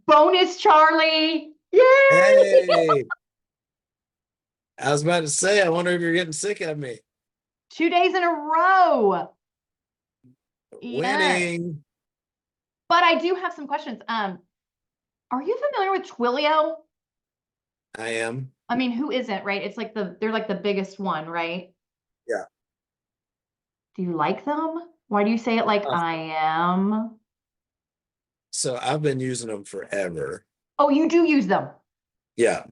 Bonus Charlie. Yay! Hey, I was about to say, I wonder if you're getting sick of me. 2 days in a row. Winning. Yes. But I do have some questions. Are you familiar with Twilio? I am. I mean, who isn't, right? It's like they're like the biggest one, right? Yeah. Do you like them? Why do you say it like I am? So I've been using them forever. Oh, you do use them Yeah.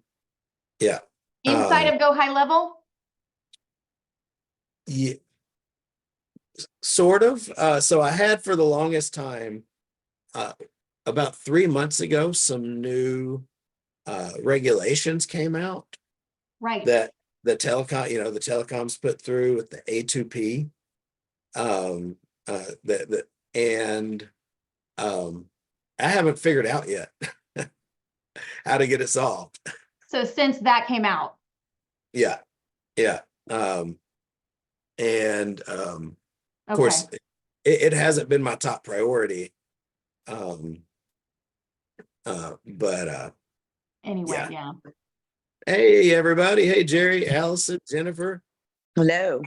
Yeah. inside of Go High Level? Yeah. Sort of. So I had for the longest time, about 3 months ago, some new regulations came out Right. that the telecoms put through with the A2P. And I haven't figured out yet how to get it solved. So since that came out. Yeah. Yeah. Of course, it hasn't been my top priority. But Anyway, yeah. Hey, everybody. Hey, Jerry, Allison, Jennifer. Hello.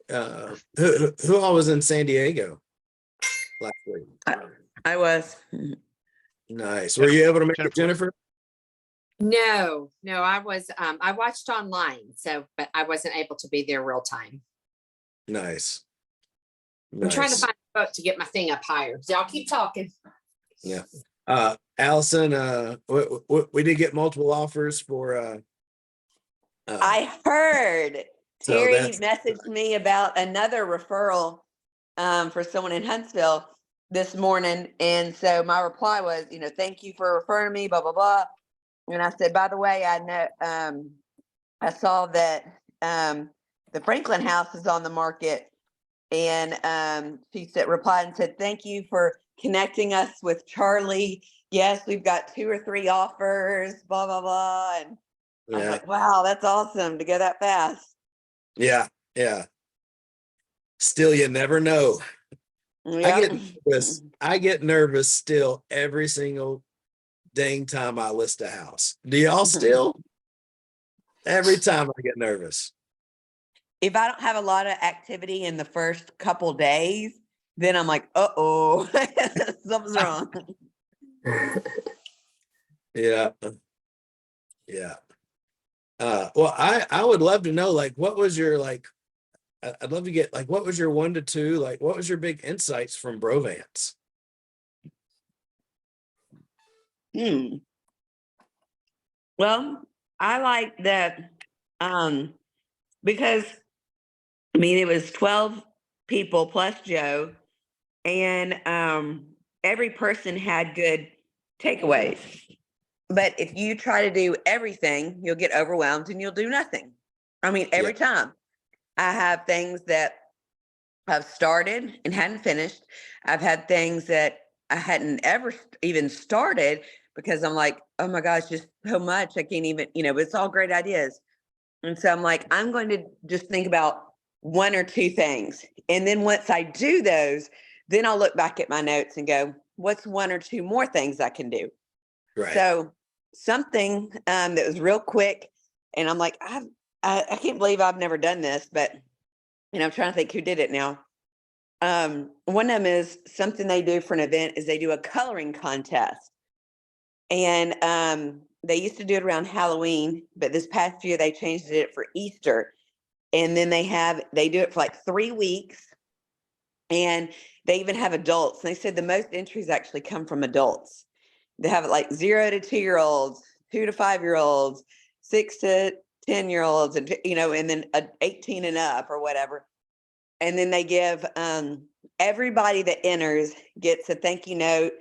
Who all was in San Diego last week? I was. Nice. Were you able to make it, Jennifer? No, I was, I watched online, but I wasn't able to be there real time. Nice. I'm trying to find a boat to get my thing up higher. So I'll keep talking. Yeah. Allison, we did get multiple offers for I heard so Terry messaged me about another referral for someone in Huntsville this morning. And so my reply was, thank you for referring me, blah, blah, blah. And I said, by the way, I know I saw that the Franklin house is on the market. And she replied and said, thank you for connecting us with Charlie. Yes, we've got 2 or 3 offers, blah, blah, blah. And I was like, wow, that's awesome to go that fast. Yeah. Still, you never know. Yep. I get nervous still every single dang time I list a house. Do y'all still? Every time I get nervous. If I don't have a lot of activity in the first couple days, then I'm like, uh-oh, something's wrong. Yeah. Well, I would love to know, like, what was your, like, I'd love to get, like, what was your 1 to 2, like, what was your big insights from Brovance? Well, I like that because it was 12 people plus Joe, and every person had good takeaways. But if you try to do everything, you'll get overwhelmed and you'll do nothing. Every time I have things that I've started and hadn't finished. I've had things that I hadn't ever even started because I'm like, oh my gosh, just so much. I can't even, but it's all great ideas. And so I'm like, I'm going to just think about 1 or 2 things. And then once I do those, then I'll look back at my notes and go, what's 1 or 2 more things I can do? Right. So something that was real quick. And I'm like, I can't believe I've never done this, but I'm trying to think who did it now. One of them is something they do for an event is they do a coloring contest. And they used to do it around Halloween, but this past year they changed it for Easter. And then they do it for like 3 weeks. And they even have adults. And they said the most entries actually come from adults. They have it like 0 to 2-year-olds, 2 to 5-year-olds, 6 to 10-year-olds, and and then 18 and up or whatever. And then they give everybody that enters gets a thank you note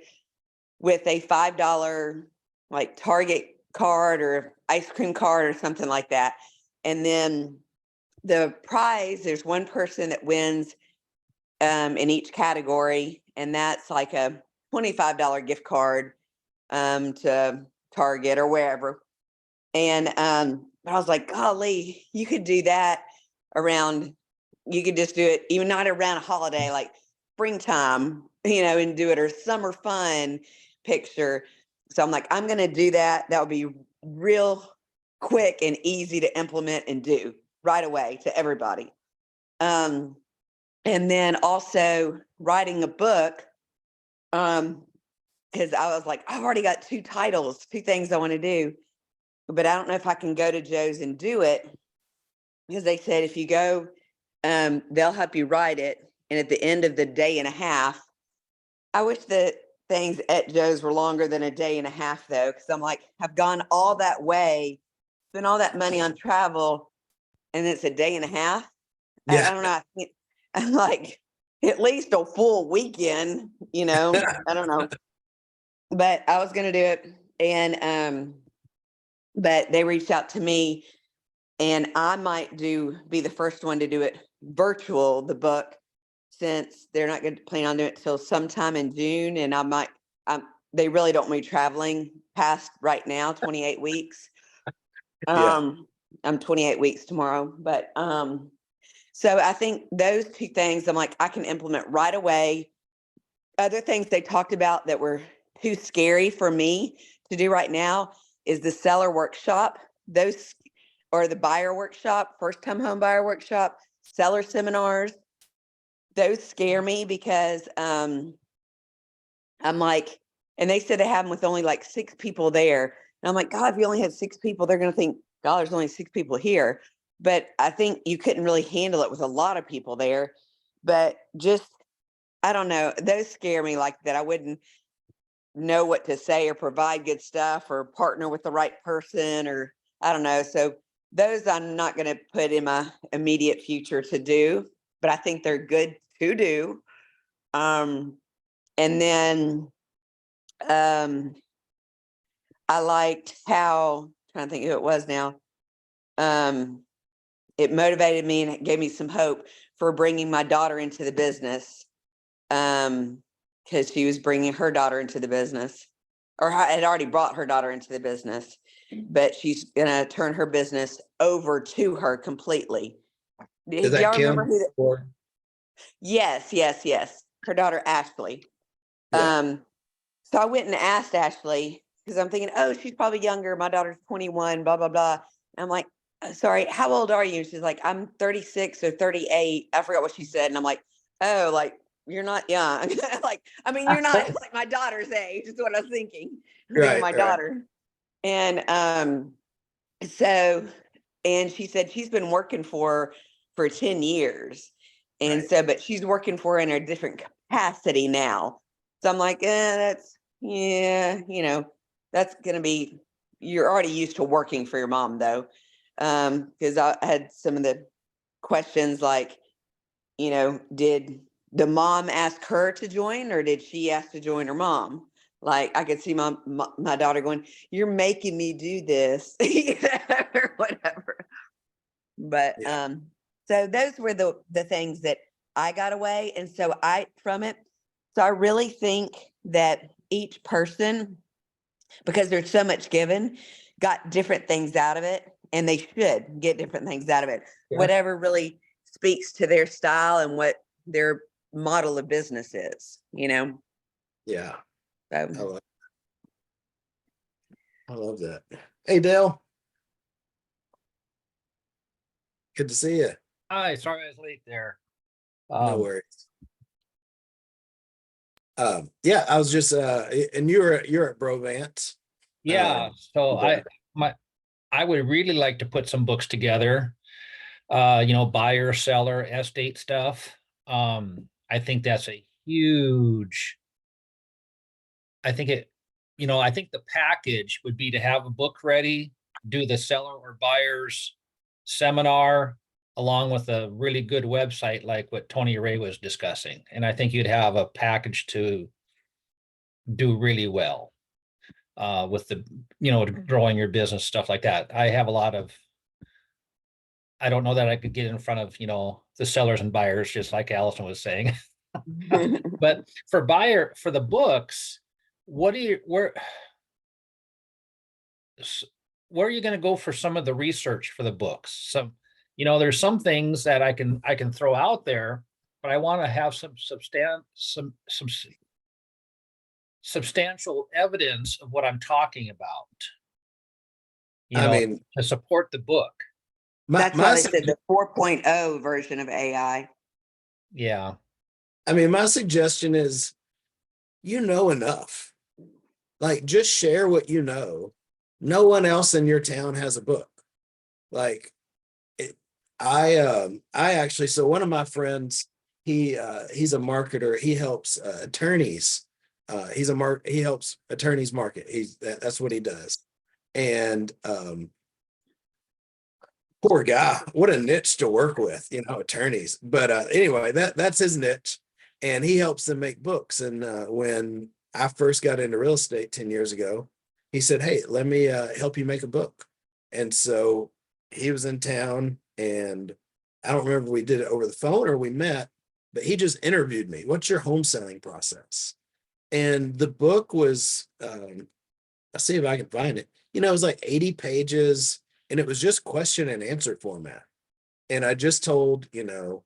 with a $5 like Target card or ice cream card or something like that. And then the prize, there's one person that wins in each category, and that's like a $25 gift card to Target or wherever. And I was like, golly, you could do that you could just do it even not around a holiday, like springtime, and do it, or summer fun picture. So I'm like, I'm going to do that. That would be real quick and easy to implement and do right away to everybody. And then also writing a book, because I was like, I've already got 2 titles, 2 things I want to do, but I don't know if I can go to Joe's and do it, because they said if you go, they'll help you write it. And at the end of the day and a half, I wish that things at Joe's were longer than a day and a half though, because I'm like, I've gone all that way, spent all that money on travel, and it's a day and a half. I Yeah. don't know. I'm like, at least a full weekend, I don't know. But I was going to do it. And, but they reached out to me, and I might be the first one to do it virtual, the book, since they're not going to plan on doing it till sometime in June. And they really don't want me traveling past right now, 28 weeks. Yeah. I'm 28 weeks tomorrow, but, so I think those 2 things I'm like, I can implement right away. Other things they talked about that were too scary for me to do right now is the seller workshop, or the buyer workshop, first time home buyer workshop, seller seminars. Those scare me because I'm like, and they said they have them with only like 6 people there. And I'm like, God, if you only had 6 people, they're going to think, God, there's only 6 people here. But I think you couldn't really handle it with a lot of people there. But just, I don't know, those scare me like that. I wouldn't know what to say or provide good stuff or partner with the right person, or I don't know. So those I'm not going to put in my immediate future to do, but I think they're good to do. And then I liked how, trying to think who it was now. It motivated me and it gave me some hope for bringing my daughter into the business. Because she was bringing her daughter into the business, or had already brought her daughter into the business, but she's going to turn her business over to her completely. Is Do that y'all remember Kim? who that? Or Yes. Her daughter, Ashley. yeah. So I went and asked Ashley, because I'm thinking, oh, she's probably younger. My daughter's 21, blah, blah, blah. And I'm like, sorry, how old are you? And she's like, I'm 36 or 38. I forgot what she said. And I'm like, oh, like, you're not young. Like, I mean, you're not like my daughter's age, is what I was thinking. I'm thinking Right. my Right. daughter. And so, and she said she's been working for 10 years. And Right. so, but she's working for in a different capacity now. So I'm like, that's, yeah, that's going to be, you're already used to working for your mom though. Because I had some of the questions like, did the mom ask her to join, or did she ask to join her mom? Like, I could see my daughter going, you're making me do this, or whatever. But Yeah. so those were the things that I got away. And so I really think that each person, because there's so much given, got different things out of it, and they should get different things out of it. Yeah. Whatever really speaks to their style and what their model of business is, Yeah. So I love that. Hey, Dale. Good to see you. Hi, sorry I was late there. No worries. Yeah, I was just and you're at Brovance. Yeah, so I would really like to put some books together, buyer, seller, estate stuff. I think that's a huge, I think I think the package would be to have a book ready, do the seller or buyer's seminar along with a really good website like what Tony Ray was discussing. And I think you'd have a package to do really well with the, growing your business, stuff like that. I don't know that I could get in front of, the sellers and buyers, just like Allison was saying. But for the books, where are you going to go for some of the research for the books? There's some things that I can throw out there, but I want to have some substantial evidence of what I'm talking about, I mean, to support the book. That's why they said the 4.0 version of AI. Yeah. I mean, my suggestion is, enough. Like, just share what you know. No one else in your town has a book. Like, I actually, so one of my friends, he's a marketer. He helps attorneys. He helps attorneys market. That's what he does. And poor guy, what a niche to work with, attorneys. But anyway, that's his niche, and he helps them make books. And when I first got into real estate 10 years ago, he said, "Hey, let me help you make a book." And so he was in town, and I don't remember if we did it over the phone or we met, but he just interviewed me. What's your home selling process? And the book was, I'll see if I can find it. It was like 80 pages, and it was just question and answer format. And I just told, the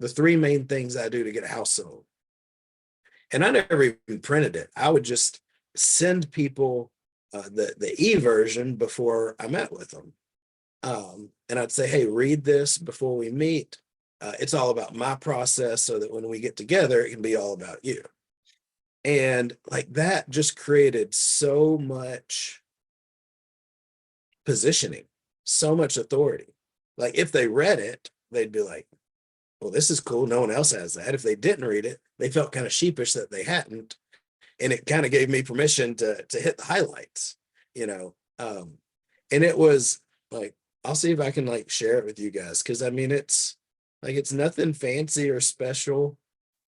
three main things I do to get a house sold. And I never even printed it. I would just send people the e-version before I met with them. And I'd say, "Hey, read this before we meet. It's all about my process so that when we get together, it can be all about you." And like that just created so much positioning, so much authority. Like if they read it, they'd be like, "Well, this is cool. No one else has that." If they didn't read it, they felt kind of sheepish that they hadn't. And it kind of gave me permission to hit the highlights, and it was like, I'll see if I can like share it with you guys. Cause I mean, it's nothing fancy or special.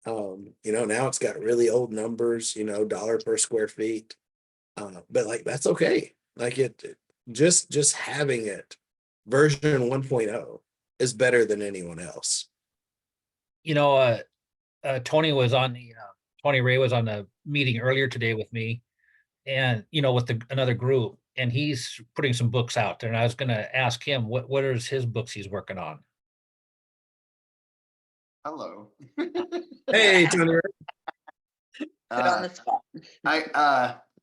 Now it's got really old numbers, dollar per square feet. But like, that's okay. Like just having it version 1.0 is better than anyone else. Tony Ray was on the meeting earlier today with me, and with another group, and he's putting some books out there. And I was going to ask him what are his books he's working on. Hello. Hey, Tony. Put on the spot.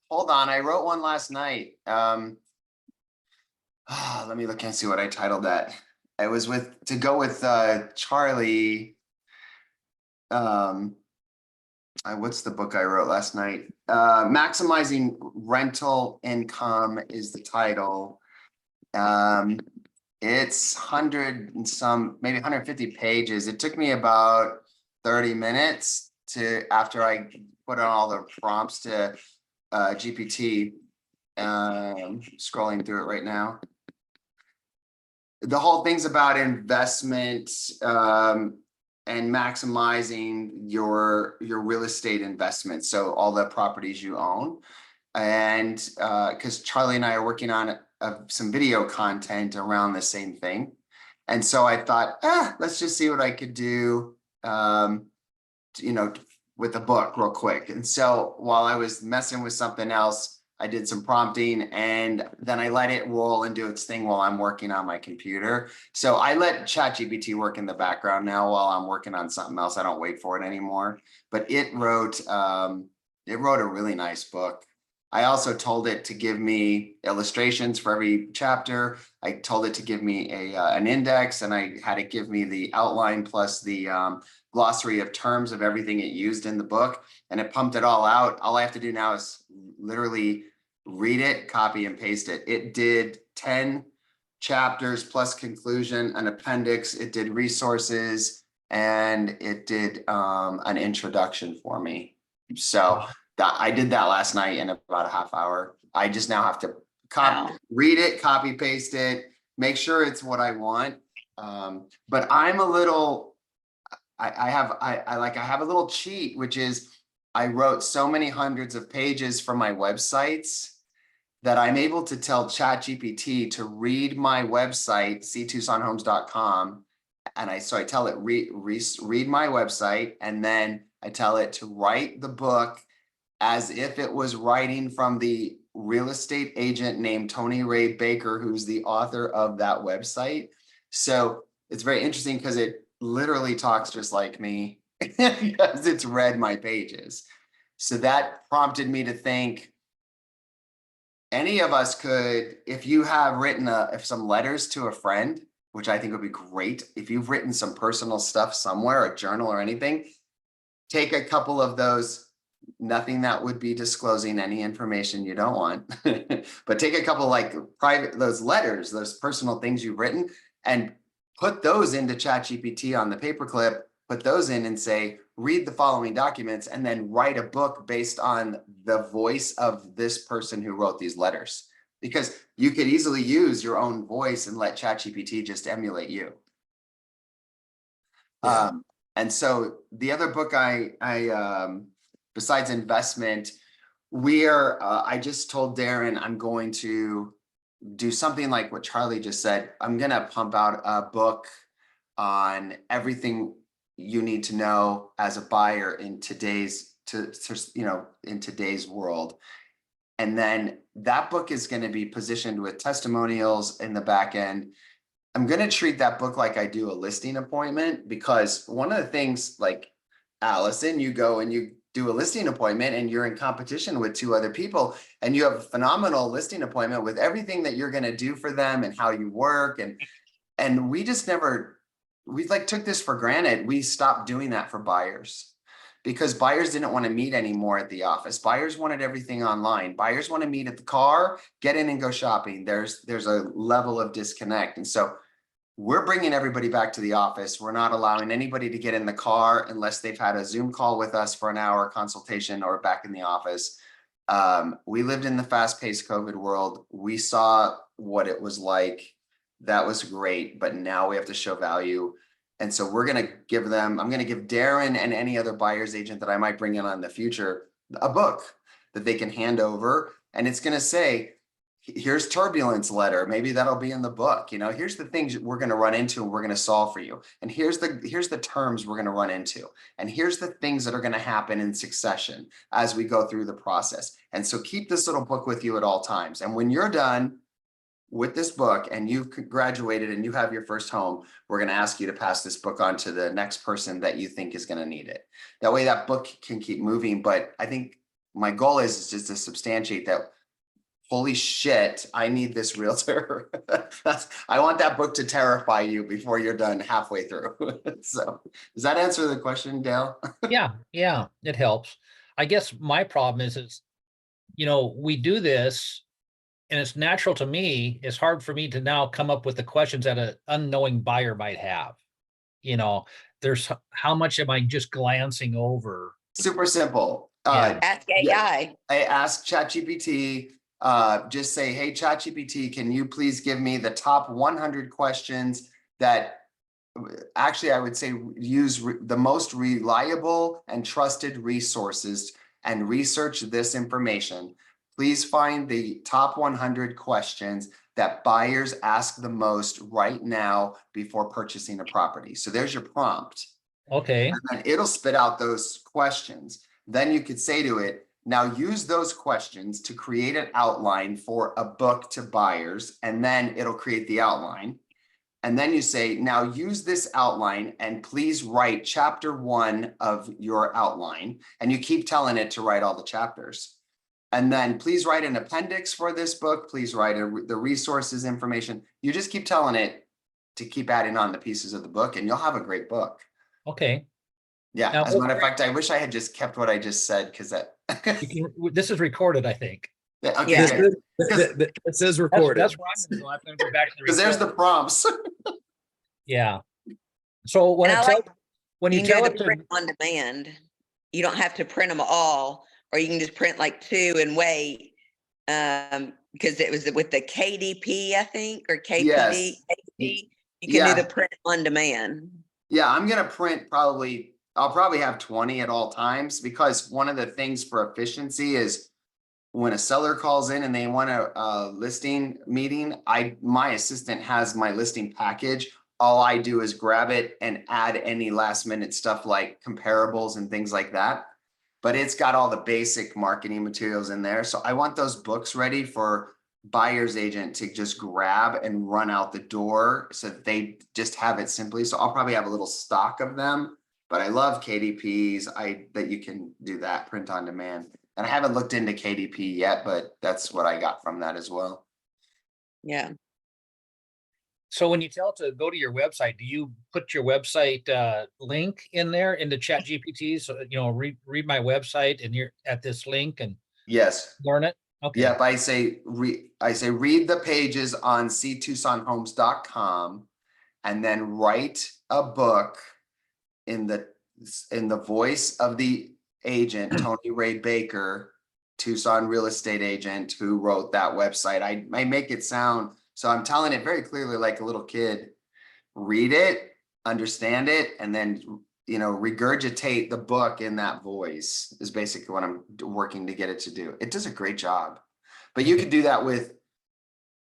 Hold on. I wrote one last night. Let me look and see what I titled that. It was to go with Charlie. What's the book I wrote last night? Maximizing Rental Income is the title. It's 100 and some, maybe 150 pages. It took me about 30 minutes after I put on all the prompts to GPT. Scrolling through it right now. The whole thing's about investment and maximizing your real estate investments. So all the properties you own. And because Charlie and I are working on some video content around the same thing. And so I thought, let's just see what I could do, with the book real quick. And so while I was messing with something else, I did some prompting, and then I let it roll and do its thing while I'm working on my computer. So I let ChatGPT work in the background now while I'm working on something else. I don't wait for it anymore. But it wrote a really nice book. I also told it to give me illustrations for every chapter. I told it to give me an index, and I had it give me the outline plus the glossary of terms of everything it used in the book, and it pumped it all out. All I have to do now is literally read it, copy and paste it. It did 10 chapters plus conclusion, an appendix. It did resources, and it did an introduction for me. So I did that last night in about a half hour. I just now have to read it, copy paste it, make sure it's what I want. But I'm a little, I have a little cheat, which is I wrote so many hundreds of pages for my websites that I'm able to tell ChatGPT to read my website, ctucsonhomes.com. And I tell it, read my website, and then I tell it to write the book as if it was writing from the real estate agent named Tony Ray Baker, who's the author of that website. So it's very interesting because it literally talks just like me because it's read my pages. So that prompted me to think, any of us could, if you have written some letters to a friend, which I think would be great, if you've written some personal stuff somewhere, a journal or anything, take a couple of those, nothing that would be disclosing any information you don't want, but take a couple like private, those letters, those personal things you've written, and put those into ChatGPT on the paperclip, put those in and say, read the following documents, and then write a book based on the voice of this person who wrote these letters. Because you could easily use your own voice and let ChatGPT just emulate you. Yeah. And so the other book I besides investment, I just told Darren I'm going to do something like what Charlie just said. I'm going to pump out a book on everything you need to know as a buyer in today's in today's world. And then that book is going to be positioned with testimonials in the back end. I'm going to treat that book like I do a listing appointment, because one of the things, like Allison, you go and you do a listing appointment and you're in competition with 2 other people, and you have a phenomenal listing appointment with everything that you're going to do for them and how you work. And we just never, we took this for granted. We stopped doing that for buyers because buyers didn't want to meet anymore at the office. Buyers wanted everything online. Buyers want to meet at the car, get in and go shopping. There's a level of disconnect. And so we're bringing everybody back to the office. We're not allowing anybody to get in the car unless they've had a Zoom call with us for an hour consultation or back in the office. We lived in the fast-paced COVID world. We saw what it was like. That was great, but now we have to show value. And so we're going to give them, I'm going to give Darren and any other buyer's agent that I might bring in on the future a book that they can hand over. And it's going to say, here's turbulence letter. Maybe that'll be in the book. Here's the things we're going to run into and we're going to solve for you. And here's the terms we're going to run into. And here's the things that are going to happen in succession as we go through the process. And so keep this little book with you at all times. And when you're done with this book and you've graduated and you have your first home, we're going to ask you to pass this book on to the next person that you think is going to need it. That way that book can keep moving. But I think my goal is just to substantiate that, holy shit, I need this realtor. I want that book to terrify you before you're done halfway through. So does that answer the question, Dale? Yeah, it helps. I guess my problem is, we do this and it's natural to me. It's hard for me to now come up with the questions that an unknowing buyer might have. There's how much am I just glancing over? Super simple. Ask AI. I ask ChatGPT, just say, hey, ChatGPT, can you please give me the top 100 questions that actually I would say use the most reliable and trusted resources and research this information. Please find the top 100 questions that buyers ask the most right now before purchasing a property. So there's your prompt. Okay. And then it'll spit out those questions. Then you could say to it, now use those questions to create an outline for a book to buyers, and then it'll create the outline. And then you say, now use this outline and please write chapter 1 of your outline. And you keep telling it to write all the chapters. And then please write an appendix for this book. Please write the resources information. You just keep telling it to keep adding on the pieces of the book and you'll have a great book. Okay. Yeah, Now, as a matter of fact, I wish I had just kept what I just said, because that. this is recorded, I think. Yeah, okay, Yeah. good. It says That's recorded. where I'm gonna go. I'm gonna go back to the Because there's the record. prompts. Yeah. So when And I I tell, like when You you can tell do it the to, print on demand. You don't have to print them all, or you can just print like 2 and wait. Because it was with the KDP, I think, or KPD. Yes. KPD, you can do Yeah. the print on demand. Yeah, I'm gonna print I'll probably have 20 at all times, because one of the things for efficiency is when a seller calls in and they want a listing meeting, my assistant has my listing package. All I do is grab it and add any last minute stuff like comparables and things like that. But it's got all the basic marketing materials in there. So I want those books ready for buyer's agent to just grab and run out the door, so that they just have it simply. So I'll probably have a little stock of them, but I love KDPs. That you can do that print on demand. And I haven't looked into KDP yet, but that's what I got from that as well. Yeah. so when you tell it to go to your website, do you put your website link in there in the chat GPT? So, read my website and you're at this link and Yes. learn it. Okay. Yep. I say read the pages on ctucsonhomes.com and then write a book in the voice of the agent, Tony Ray Baker, Tucson real estate agent who wrote that website. I make it sound, so I'm telling it very clearly like a little kid. Read it, understand it, and then regurgitate the book in that voice is basically what I'm working to get it to do. It does a great job. But you could do that with,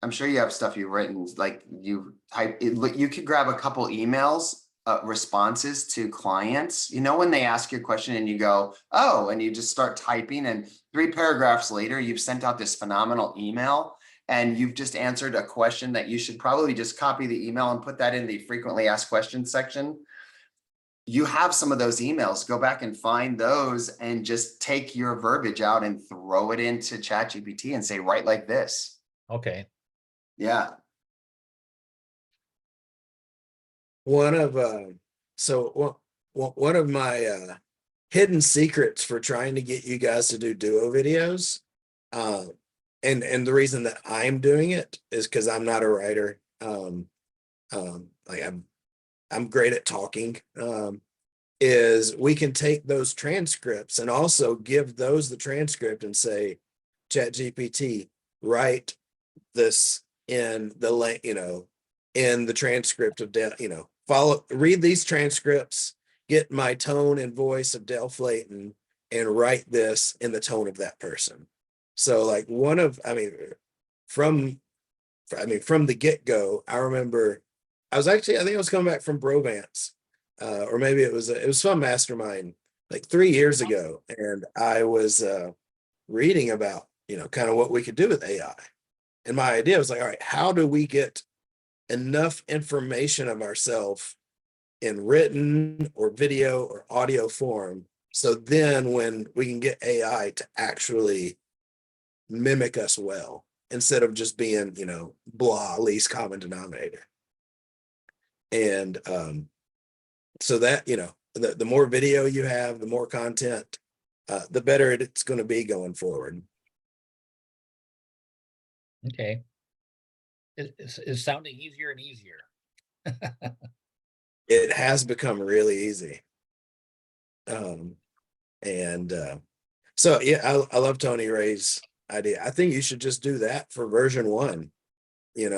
I'm sure you have stuff you've written, like you type it, you could grab a couple emails, responses to clients, when they ask you a question and you go, oh, and you just start typing, and 3 paragraphs later, you've sent out this phenomenal email and you've just answered a question that you should probably just copy the email and put that in the frequently asked questions section. You have some of those emails, go back and find those and just take your verbiage out and throw it into ChatGPT and say, write like this. Okay. Yeah. One of one of my hidden secrets for trying to get you guys to do duo videos, and the reason that I'm doing it is because I'm not a writer. Like I'm great at talking. Is we can take those transcripts and also give those the transcript and say, ChatGPT, write this in the in the transcript of read these transcripts, get my tone and voice of Del Flayton and write this in the tone of that person. So like from the get-go, I remember I think I was coming back from Brovance, or maybe it was some mastermind like 3 years ago. And I was reading about, kind of what we could do with AI. And my idea was like, all right, how do we get enough information of ourselves in written or video or audio form, so then when we can get AI to actually mimic us well, instead of just being, blah, least common denominator. And so that, the more video you have, the more content, the better it's going to be going forward. Okay. It's sounding easier and easier. It has become really easy. So yeah, I love Tony Ray's idea. I think you should just do that for version 1, and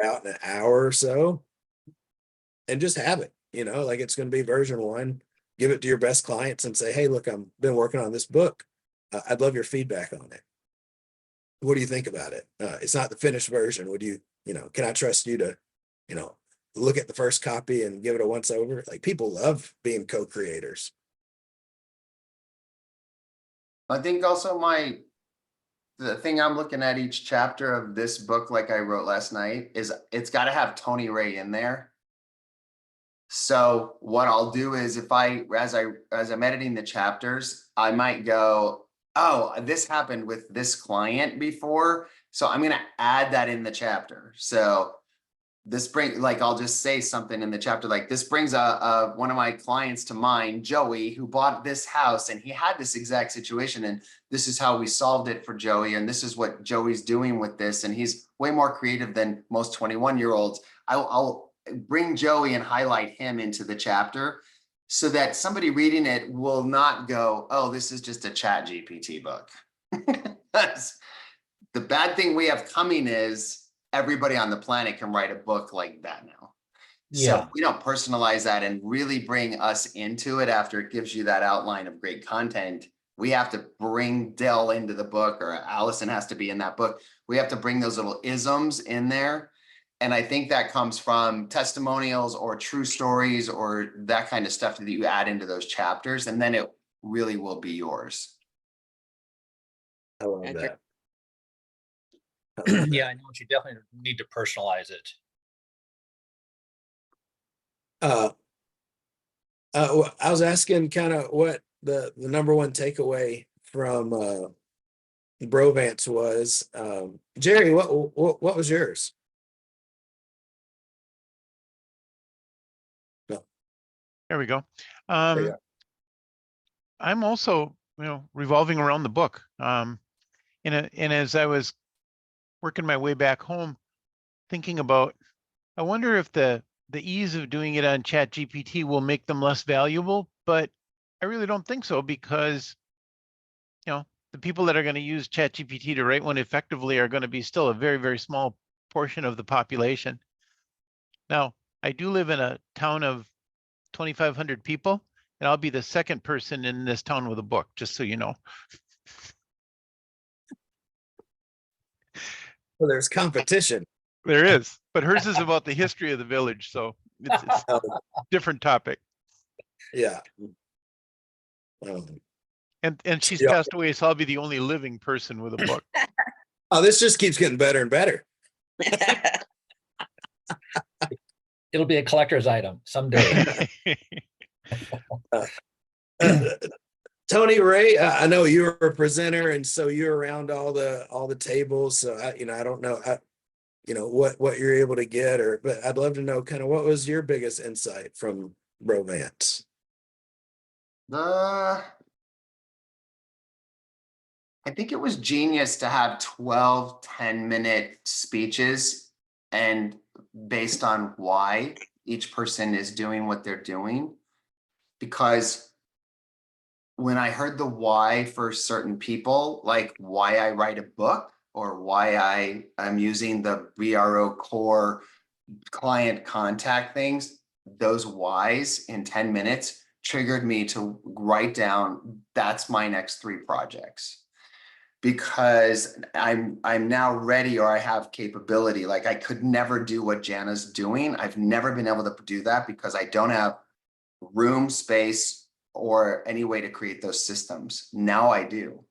out in an hour or so and just have it, like it's going to be version 1. Give it to your best clients and say, hey, look, I've been working on this book. I'd love your feedback on it. What do you think about it? It's not the finished version. Would you, can I trust you to, look at the first copy and give it a once over? Like, people love being co-creators. I think also the thing I'm looking at each chapter of this book, like I wrote last night, is it's got to have Tony Ray in there. So what I'll do is as I'm editing the chapters, I might go, oh, this happened with this client before, so I'm going to add that in the chapter. So I'll just say something in the chapter, like this brings one of my clients to mind, Joey, who bought this house and he had this exact situation. And this is how we solved it for Joey. And this is what Joey's doing with this. And he's way more creative than most 21-year-olds. I'll bring Joey and highlight him into the chapter so that somebody reading it will not go, oh, this is just a Chat GPT book. That's the bad thing we have coming is everybody on the planet can write a book like that now. So Yeah. if we don't personalize that and really bring us into it after it gives you that outline of great content, we have to bring Dell into the book, or Allison has to be in that book. We have to bring those little isms in there. And I think that comes from testimonials or true stories or that kind of stuff that you add into those chapters, and then it really will be yours. I love That's that. Yeah, I know you definitely need to personalize it. I was asking kind of what the number one takeaway from Brovance was. Jerry, what was yours? No. There we go. There you go. I'm also, revolving around the book. And as I was working my way back home, thinking about, I wonder if the ease of doing it on Chat GPT will make them less valuable, but I really don't think so, because the people that are going to use Chat GPT to write one effectively are going to be still a very, very small portion of the population. Now, I do live in a town of 2,500 people, and I'll be the second person in this town with a book, just so you know. Well, there's competition. There is, but hers is about the history of the village, so it's a different topic. Yeah. And she's Yeah. passed away, so I'll be the only living person with a book. Oh, this just keeps getting better and better. It'll be a collector's item someday. Tony Ray, I know you're a presenter, and so you're around all the tables. So I don't know, what you're able to get, but I'd love to know kind of what was your biggest insight from Brovance. I think it was genius to have 12 10-minute speeches, and based on why each person is doing what they're doing. Because when I heard the why for certain people, like why I write a book or why I'm using the VRO core client contact things, those whys in 10 minutes triggered me to write down, that's my next 3 projects. Because I'm now ready, or I have capability. Like I could never do what Jana's doing. I've never been able to do that because I don't have room, space, or any way to create those systems. Now I do.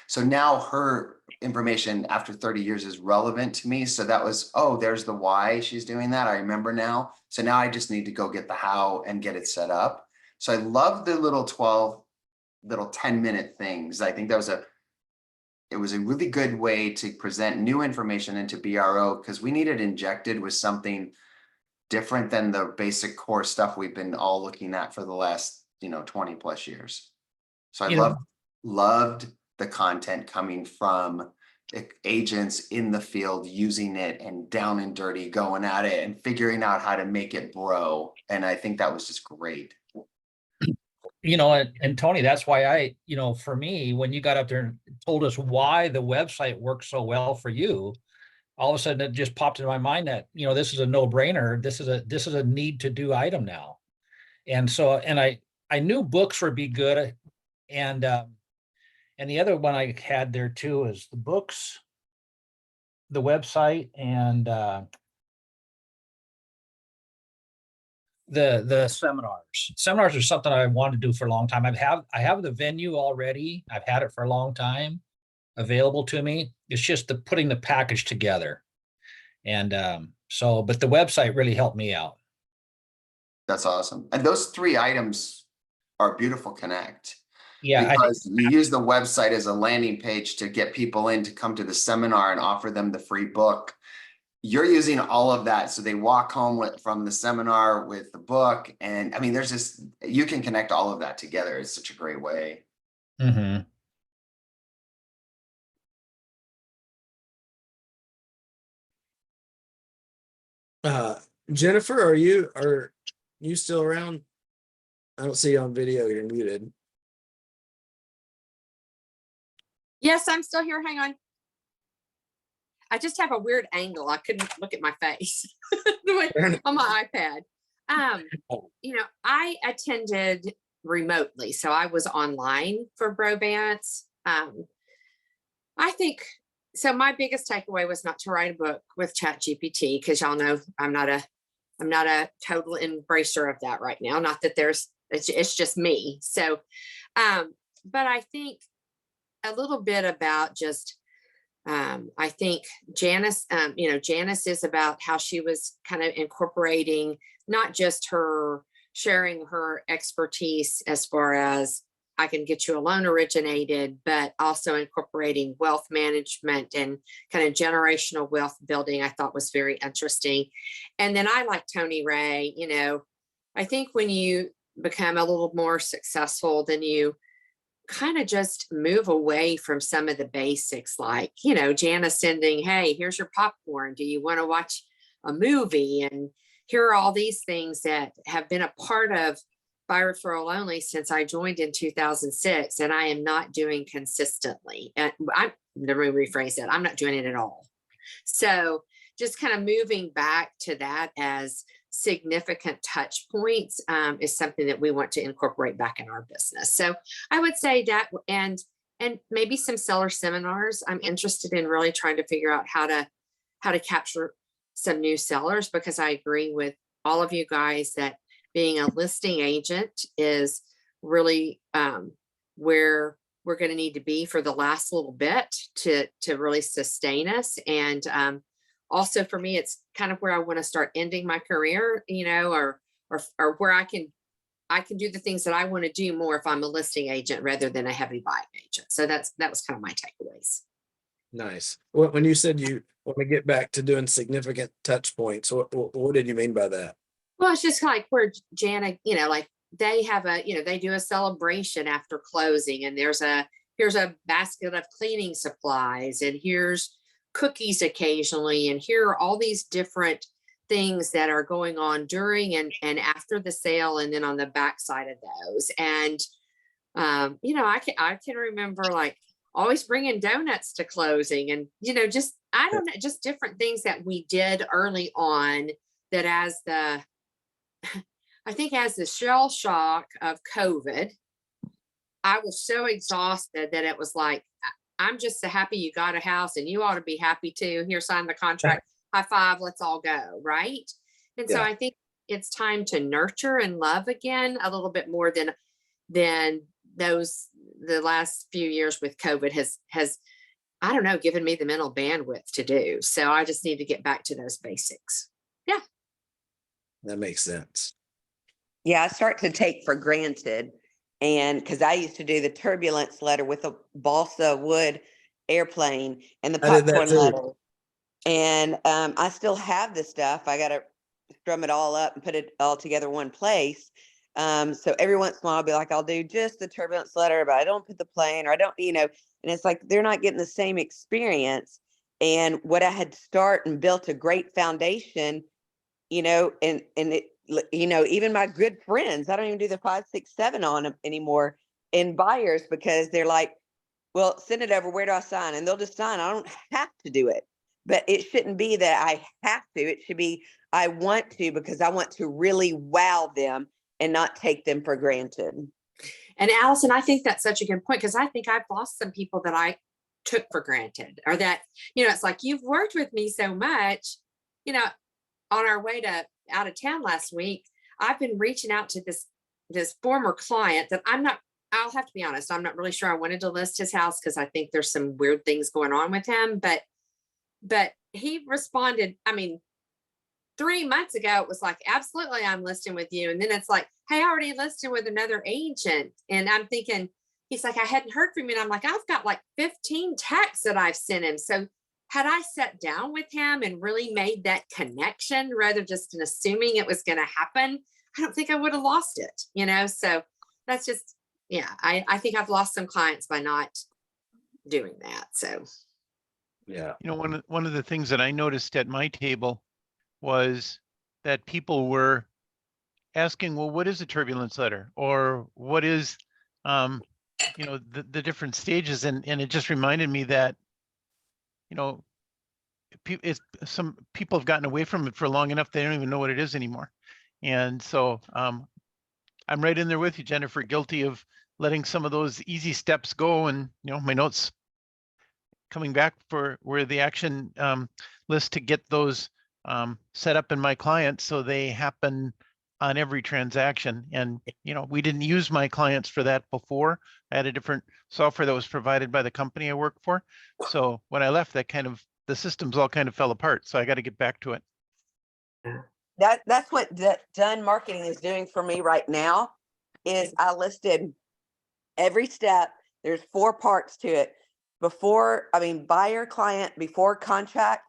So now her information after 30 years is relevant to me. So that was, oh, there's the why she's doing that. I remember now. So now I just need to go get the how and get it set up. So I love the little 10-minute things. I think that was it was a really good way to present new information into BRO, because we need it injected with something different than the basic core stuff we've been all looking at for the last 20 plus years. So I loved the content coming from agents in the field using it and down and dirty going at it and figuring out how to make it bro. And I think that was just great. And Tony, that's why for me, when you got up there and told us why the website works so well for you, all of a sudden it just popped into my mind that, this is a no-brainer. This is a need to do item now. And so, and I knew books would be good. And the other one I had there too is the books, the website, and the seminars. Seminars are something I wanted to do for a long time. I have the venue already. I've had it for a long time available to me. It's just putting the package together. And but the website really helped me out. That's awesome. And those 3 items are a beautiful connect. Yeah, because you use the website as a landing page to get people in to come to the seminar and offer them the free book. you're using all of that. So they walk home from the seminar with the book. And I mean, there's just, you can connect all of that together. It's such a great way. Mm-hmm. Jennifer, are you still around? I don't see you on video. You're muted. Yes, I'm still here. Hang on. I just have a weird angle. I couldn't look at my face on my iPad. You know, I attended remotely, so I was online for Brobants. I think so. My biggest takeaway was not to write a book with ChatGPT, because y'all know I'm not a total embracer of that right now. Not that it's just me. So, but I think a little bit about just, I think Janice, you know, Janice is about how she was kind of incorporating not just her sharing her expertise as far as I can get you a loan originated, but also incorporating wealth management and kind of generational wealth building, I thought was very interesting. And then I like Tony Ray. You know, I think when you become a little more successful, then you kind of just move away from some of the basics, like, you know, Janice sending, hey, here's your popcorn. Do you want to watch a movie? And here are all these things that have been a part of by referral only since I joined in 2006, and I am not doing consistently. And let me rephrase that. I'm not doing it at all. So just kind of moving back to that as significant touch points is something that we want to incorporate back in our business. So I would say that, and maybe some seller seminars. I'm interested in really trying to figure out how to capture some new sellers, because I agree with all of you guys that being a listing agent is really where we're going to need to be for the last little bit to really sustain us. And also for me, it's kind of where I want to start ending my career, you know, or where I can do the things that I want to do more if I'm a listing agent rather than a heavy buying agent. So that was kind of my takeaways. Nice. When you said you want to get back to doing significant touch points, what did you mean by that? Well, it's just like where Jana, you know, like they have they do a celebration after closing, and here's a basket of cleaning supplies, and here's cookies occasionally, and here are all these different things that are going on during and after the sale, and then on the back side of those. And you know, I can remember like always bringing donuts to closing, and you know, just I don't know, just different things that we did early on that I think as the shell shock of COVID, I was so exhausted that it was like, I'm just so happy you got a house, and you ought to be happy too. Here, sign the contract, high five, let's all go, right? And so I think it's time to nurture and love again a little bit more than the last few years with COVID has, I don't know, given me the mental bandwidth to do. So I just need to get back to those basics. Yeah. That makes sense. Yeah, I start to take for granted. And because I used to do the turbulence letter with a balsa wood airplane and the I did that popcorn too. letter. And I still have the stuff. I got to strum it all up and put it all together one place. So every once in a while I'll be like, I'll do just the turbulence letter, but I don't put the plane, or I don't, you know, and it's like, they're not getting the same experience. And what I had start and built a great foundation, you know, and it, you know, even my good friends, I don't even do the 5, 6, 7 on them anymore in buyers, because they're like, well, send it over. Where do I sign? And they'll just sign. I don't have to do it, but it shouldn't be that I have to. It should be, I want to, because I want to really wow them and not take them for granted. And Allison, I think that's such a good point, because I think I've lost some people that I took for granted, or that, you know, it's like, you've worked with me so much, you know, on our way to out of town last week, I've been reaching out to this former client that I'll have to be honest, I'm not really sure I wanted to list his house, because I think there's some weird things going on with him, but he responded, I mean, 3 months ago, it was like, absolutely, I'm listing with you. And then it's like, hey, I already listed with another agent. And I'm thinking, he's like, I hadn't heard from you. And I'm like, I've got like 15 texts that I've sent him. So had I sat down with him and really made that connection rather just than assuming it was going to happen, I don't think I would have lost it, you know? So that's just, yeah, I think I've lost some clients by not doing that. So, Yeah. You know, one of the things that I noticed at my table was that people were asking, well, what is a turbulence letter? Or what is, you know, the different stages? And it just reminded me that, you know, some people have gotten away from it for long enough, they don't even know what it is anymore. And so I'm right in there with you, Jennifer, guilty of letting some of those easy steps go. And, you know, my notes coming back for where the action list to get those set up in my clients so they happen on every transaction. And, you know, we didn't use my clients for that before. I had a different software that was provided by the company I work for. So when I left, that kind of, the systems all kind of fell apart. So I got to get back to it. That's what Done Marketing is doing for me right now, is I listed every step. There's 4 parts to it. Buyer client before contract,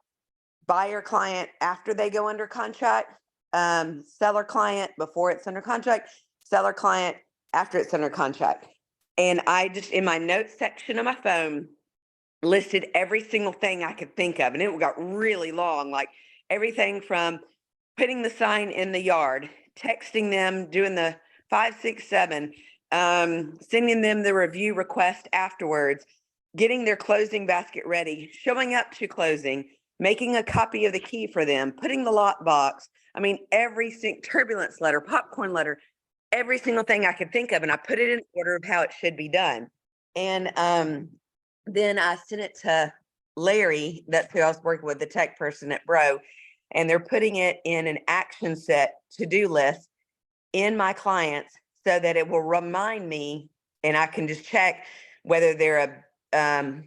buyer client after they go under contract, seller client before it's under contract, seller client after it's under contract. And I just, in my notes section of my phone, listed every single thing I could think of. And it got really long, like everything from putting the sign in the yard, texting them, doing the 5, 6, 7, sending them the review request afterwards, getting their closing basket ready, showing up to closing, making a copy of the key for them, putting the lock box. I mean, every single turbulence letter, popcorn letter, every single thing I could think of. And I put it in order of how it should be done. And then I sent it to Larry, that's who I was working with, the tech person at Bro, and they're putting it in an action set to-do list in my clients so that it will remind me, and I can just check whether they're a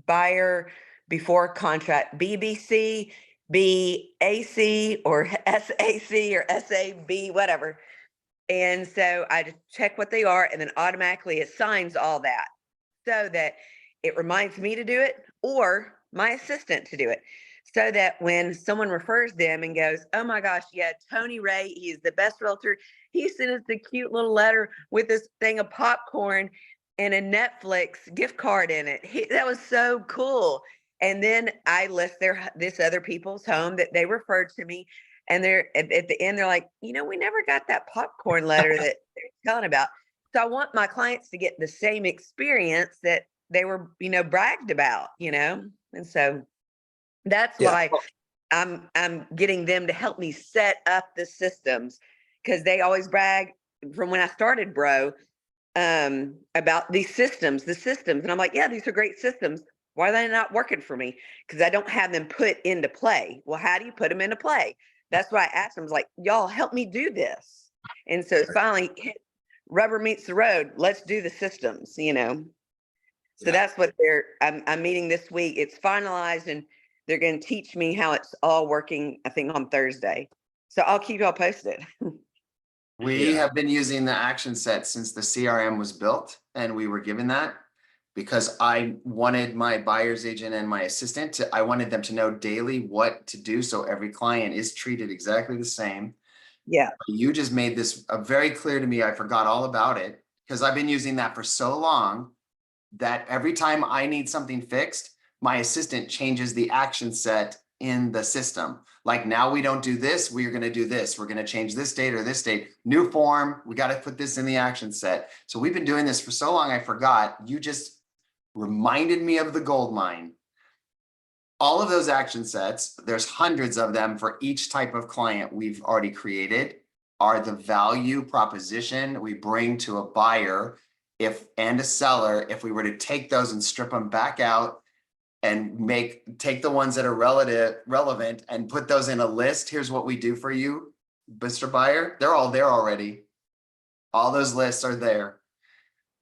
buyer before contract, BBC, BAC, or SAC, or SAB, whatever. And so I just check what they are, and then automatically assigns all that so that it reminds me to do it or my assistant to do it. So that when someone refers them and goes, oh my gosh, yeah, Tony Ray, he's the best realtor. He sent us the cute little letter with this thing of popcorn and a Netflix gift card in it. That was so cool. And then I list this other people's home that they referred to me. And they're at the end, they're like, you know, we never got that popcorn letter that they're telling about. So I want my clients to get the same experience that they were, you know, bragged about, you know? And so that's why I'm getting them to help me set up the systems, because they always brag from when I started Bro about these systems, and I'm like, yeah, these are great systems. Why are they not working for me? Because I don't have them put into play. Well, how do you put them into play? That's why I asked them, I was like, y'all help me do this. And so finally rubber meets the road. Let's do the systems, you know? So that's what I'm meeting this week. It's finalized, and they're going to teach me how it's all working, I think, on Thursday. So I'll keep y'all posted. We have been using the action set since the CRM was built, and we were given that because I wanted my buyer's agent and my assistant I wanted them to know daily what to do. So every client is treated exactly the same. Yeah. You just made this very clear to me. I forgot all about it because I've been using that for so long that every time I need something fixed, my assistant changes the action set in the system. Like, now we don't do this, we are going to do this. We're going to change this date or this date, new form. We got to put this in the action set. So we've been doing this for so long, I forgot. You just reminded me of the gold mine. All of those action sets, there's hundreds of them for each type of client we've already created, are the value proposition we bring to a buyer and a seller. If we were to take those and strip them back out and take the ones that are relevant and put those in a list. Here's what we do for you, Mr. Buyer. They're all there already. All those lists are there.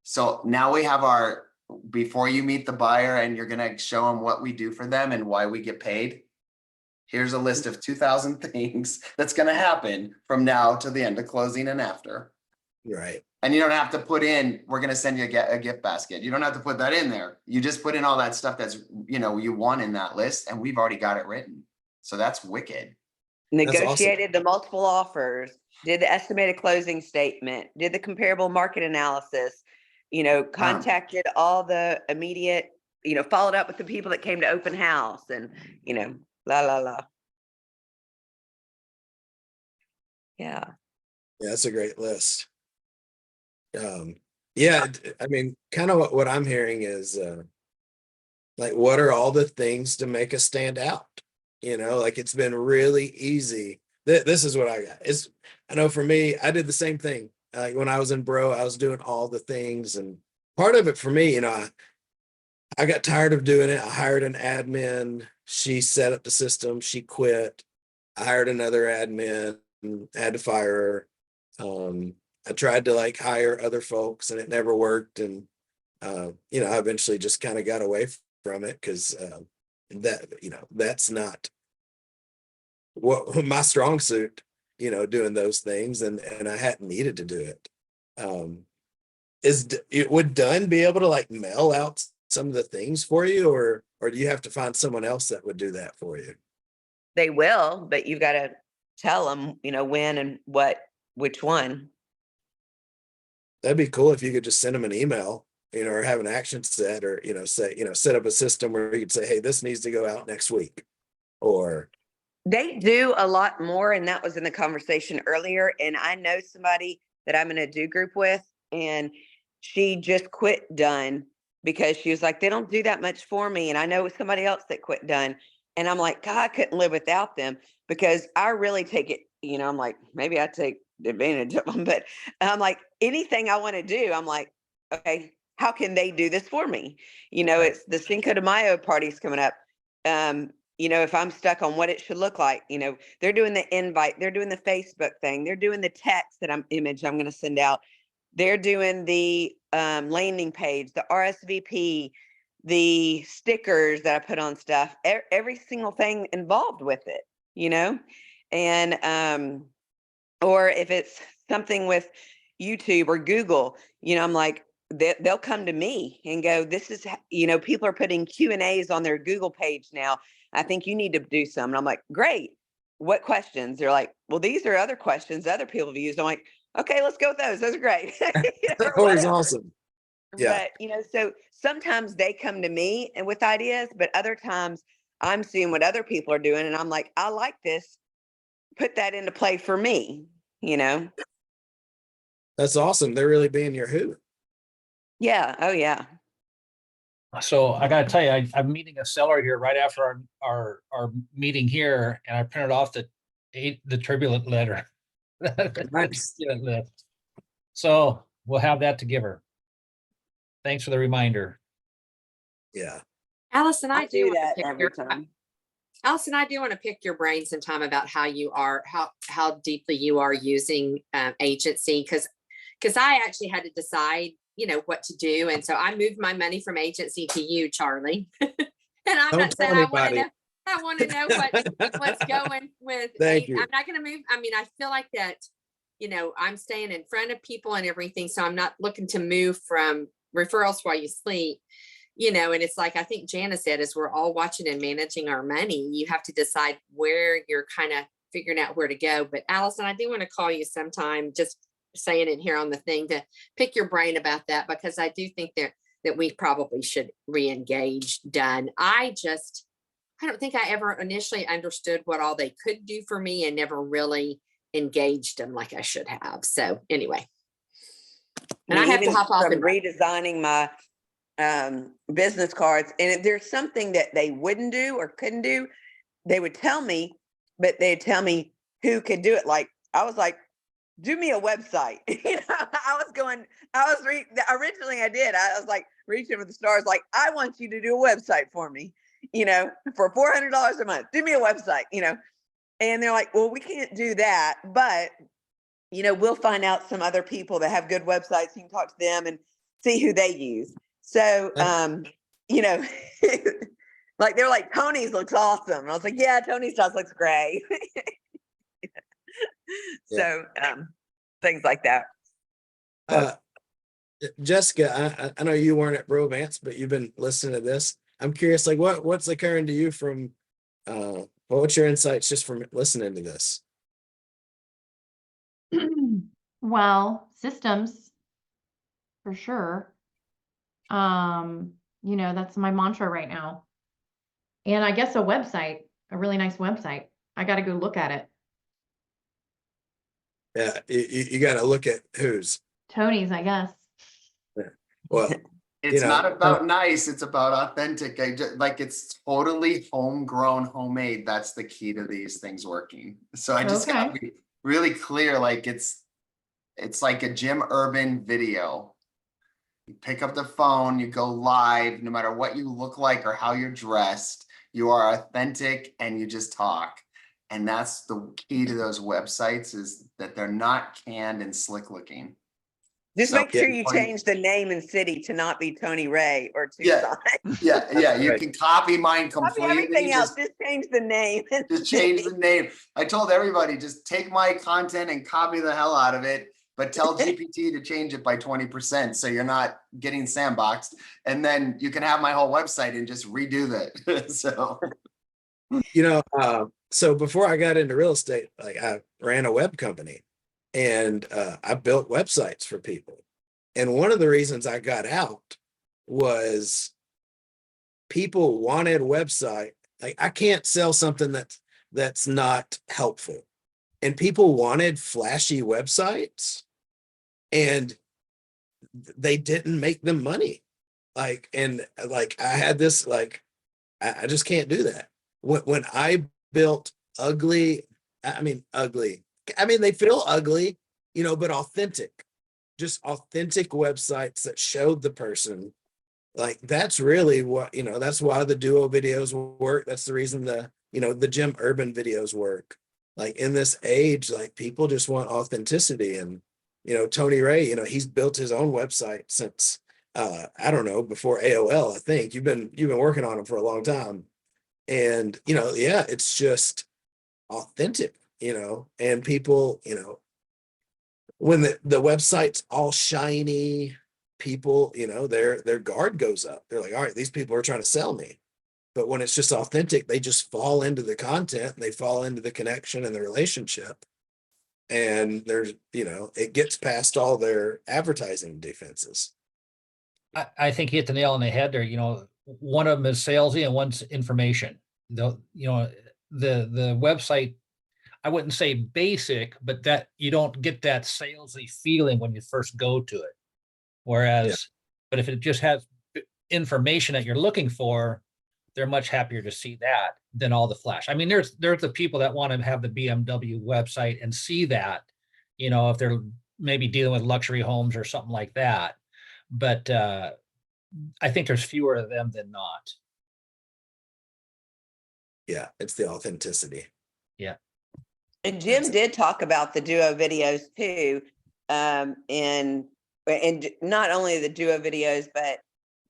So now we have our, before you meet the buyer and you're going to show them what we do for them and why we get paid. Here's a list of 2,000 things that's going to happen from now to the end of closing and after. Right. And you don't have to put in, we're gonna send you a gift basket. You don't have to put that in there. You just put in all that stuff that's, you know, you want in that list, and we've already got it written. So that's wicked. That's awesome. Negotiated the multiple offers, did the estimated closing statement, did the comparable market analysis, you know, contacted all the immediate, you know, followed up with the people that came to open house and, you know, la, la, la. Yeah. Yeah, that's a great list. Yeah, I mean, kind of what I'm hearing is like, what are all the things to make us stand out? You know, like it's been really easy. This is what I got. I know for me, I did the same thing. Like when I was in Bro, I was doing all the things, and part of it for me, you know, I got tired of doing it. I hired an admin. She set up the system. She quit. I hired another admin. Had to fire her. I tried to like hire other folks, and it never worked. And you know, I eventually just kind of got away from it because that, you know, that's not what my strong suit. You know, doing those things, and I hadn't needed to do it. Would Dunn be able to like mail out some of the things for you, or do you have to find someone else that would do that for you? They will, but you got to tell them, you know, when and what, which one. That'd be cool if you could just send them an email, you know, or have an action set, or, you know, say, you know, set up a system where you could say, hey, this needs to go out next week. Or They do a lot more, and that was in the conversation earlier. And I know somebody that I'm in a do group with, and she just quit Dunn because she was like, they don't do that much for me. And I know somebody else that quit Dunn. And I'm like, God, I couldn't live without them, because I really take it, you know, I'm like, maybe I take advantage of them, but I'm like, anything I want to do, I'm like, okay, how can they do this for me? You know, Right. it's the Cinco de Mayo party's coming up. You know, if I'm stuck on what it should look like, you know, they're doing the invite, they're doing the Facebook thing, they're doing the text that I'm going to send out. They're doing the landing page, the RSVP, the stickers that I put on stuff, every single thing involved with it, you know? And, or if it's something with YouTube or Google, you know, I'm like, they'll come to me and go, this is, you know, people are putting Q&As on their Google page now. I think you need to do some. And I'm like, great. What questions? They're like, well, these are other questions other people have used. I'm like, okay, let's go with those. Those are great. You know, always whatever. awesome. Yeah. But, you know, so sometimes they come to me and with ideas, but other times I'm seeing what other people are doing. And I'm like, I like this. Put that into play for me, you know? That's awesome. They're really being your who. Yeah. Oh, yeah. So I gotta tell you, I'm meeting a seller here right after our meeting here, and I printed off the turbulent letter. The Nice. turbulent list. So we'll have that to give her. Thanks for the reminder. Yeah. Allison, I I do want to that pick every your time. Allison, I do want to pick your brain sometime about how you are, how deeply you are using agency, because I actually had to decide, you know, what to do, and so I moved my money from agency to you, Charlie. And I'm Don't not tell saying I want to anybody. know. I want to know what's going with. Thank you. I'm not going to move. I mean, I feel like that. You know, I'm staying in front of people and everything, so I'm not looking to move from referrals while you sleep. You know, and it's like, I think Janice said, as we're all watching and managing our money, you have to decide where you're kind of figuring out where to go. But Allison, I do want to call you sometime, just saying it here on the thing, to pick your brain about that, because I do think that we probably should re-engage Dunn. I don't think I ever initially understood what all they could do for me, and never really engaged them like I should have. So anyway, and I have to hop off from and run. redesigning my business cards. And if there's something that they wouldn't do or couldn't do, they would tell me, but they'd tell me who could do it. Like, I was like, do me a website. You know, originally I did. I was like reaching for the stars, like, I want you to do a website for me, you know, for $400 a month. Do me a website, you know. And they're like, well, we can't do that, but, you know, we'll find out some other people that have good websites. You can talk to them and see who they use. So, you know, like they were like, Tony's looks awesome. And I was like, yeah, Tony's stuff looks great. So, things like that. Uh, Jessica, I know you weren't at Bromance, but you've been listening to this. I'm curious, like what's occurring to you from what's your insights just from listening to this? Well, systems for sure. That's my mantra right now. And I guess a website, a really nice website. I got to go look at it. Yeah, you got to look at whose. Tony's, I guess. Well, It's know, not about nice, it's about authentic. Like it's totally homegrown, homemade. That's the key to these things working. So I just gotta Okay. be really clear, like it's like a Jim Urban video. You pick up the phone, you go live, no matter what you look like or how you're dressed, you are authentic and you just talk. And that's the key to those websites, is that they're not canned and slick looking. Just So- make sure you change the name and city to not be Tony Ray or Yeah. Tucson. Yeah, you right. can copy mine Copy completely. everything else, just change the name. and Just change city. the name. I told everybody, just take my content and copy the hell out of it, but tell GPT to change it by 20% so you're not getting sandboxed. And then you can have my whole website and just redo that. So So before I got into real estate, like I ran a web company and I built websites for people. And one of the reasons I got out was people wanted website. Like I can't sell something that's not helpful. And people wanted flashy websites and they didn't make them money. I had this, I just can't do that. When I built ugly, they feel ugly, but authentic, just authentic websites that showed the person. Like that's really what, that's why the duo videos work. That's the reason the Jim Urban videos work. Like in this age, like people just want authenticity. And, Tony Ray, he's built his own website since, I don't know, before AOL, I think you've been working on them for a long time. And, yeah, it's just authentic, and people, when the website's all shiny, people, their guard goes up. They're like, all right, these people are trying to sell me. But when it's just authentic, they just fall into the content, and they fall into the connection and the relationship. And there's, it gets past all their advertising defenses. I think you hit the nail on the head there. One of them is salesy and one's information. The website, I wouldn't say basic, but that you don't get that salesy feeling when you first go to it. Whereas, but if it just has information that you're looking for, they're much happier to see that than all the flash. I mean, there's the people that want to have the BMW website and see that, if they're maybe dealing with luxury homes or something like that. But I think there's fewer of them than not. Yeah, it's the authenticity. Yeah. And Jim did talk about the duo videos too. And not only the duo videos, but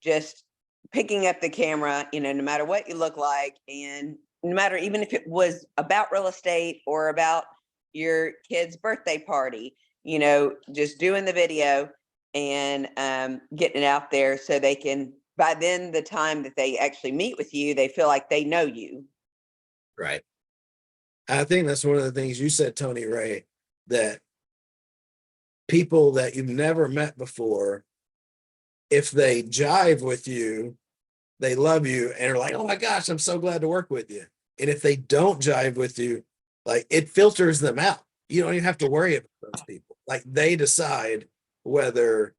just picking up the camera, no matter what you look like, and no matter even if it was about real estate or about your kid's birthday party, just doing the video and getting it out there so they can, by then the time that they actually meet with you, they feel like they know you. Right. I think that's one of the things you said, Tony Ray, that people that you've never met before, if they jive with you, they love you and are like, oh my gosh, I'm so glad to work with you. And if they don't jive with you, like it filters them out. You don't even have to worry about those people. Like they decide whether